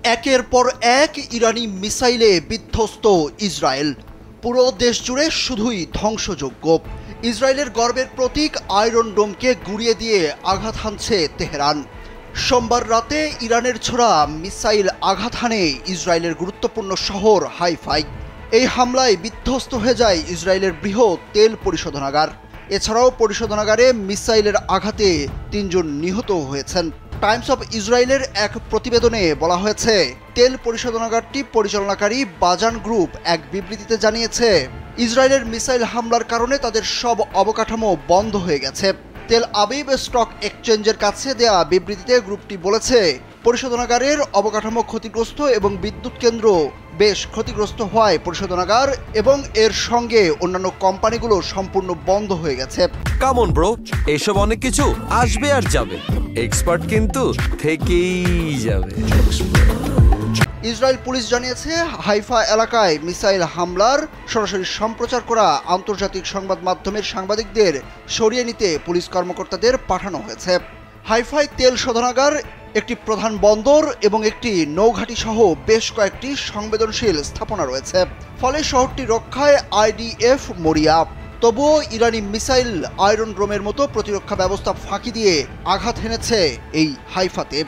একের পর এক ইরানি মিসাইলে বিধ্বস্ত ইসরায়েল। পুরো দেশ জুড়ে শুধুই ধ্বংসযজ্ঞ। ইসরায়েলের গর্বের প্রতীক আয়রন ডোমকে গুঁড়িয়ে দিয়ে আঘাত হানছে তেহরান। সোমবার রাতে ইরানের ছোড়া মিসাইল আঘাত হানে ইসরায়েলের গুরুত্বপূর্ণ শহর হাইফায়। এই হামলায় বিধ্বস্ত হয়ে যায় ইসরায়েলের বৃহৎ তেল পরিশোধনাগার। এছাড়াও পরিশোধনাগারে মিসাইলের আঘাতে ৩ জন নিহত হয়েছেন। টাইমস অফ ইসরায়েলের এক প্রতিবেদনে বলা হয়েছে, তেল পরিশোধনাগারটি পরিচালনাকারী বাজান গ্রুপ এক বিবৃতিতে জানিয়েছে, ইসরায়েলের মিসাইল হামলার কারণে তাদের সব অবকাঠামো বন্ধ হয়ে গেছে। তেল আবিব স্টক এক্সচেঞ্জের কাছে দেয়া বিবৃতিতে গ্রুপটি বলেছে, পরিশোধনাগারের অবকাঠামো ক্ষতিগ্রস্ত এবং বিদ্যুৎ কেন্দ্র বেশ ক্ষতিগ্রস্ত হওয়ায় পরিশোধনাগার এবং এর সঙ্গে অন্যান্য কোম্পানিগুলো সম্পূর্ণ বন্ধ হয়ে গেছে। কাম অন ব্রো, এসব অনেক কিছু আসবে আর যাবে, এক্সপার্ট কিন্তু থেকেই যাবে। ইসরায়েল পুলিশ জানিয়েছে, হাইফা এলাকায় মিসাইল হামলার সরাসরি সম্প্রচার করা আন্তর্জাতিক সংবাদ মাধ্যমের সাংবাদিকদের সরিয়ে নিতে পুলিশ কর্মকর্তাদের পাঠানো হয়েছে। হাইফায় তেল শোধনাগার, একটি প্রধান বন্দর এবং একটি নৌঘাঁটি সহ বেশ কয়েকটি সংবেদনশীল স্থাপনা রয়েছে। ফলে শহরটি রক্ষায় আইডিএফ মরিয়া। তবুও ইরানি মিসাইল আয়রন ডোমের মতো প্রতিরক্ষা ব্যবস্থা ফাঁকি দিয়ে আঘাত হেনেছে এই হাইফাতে।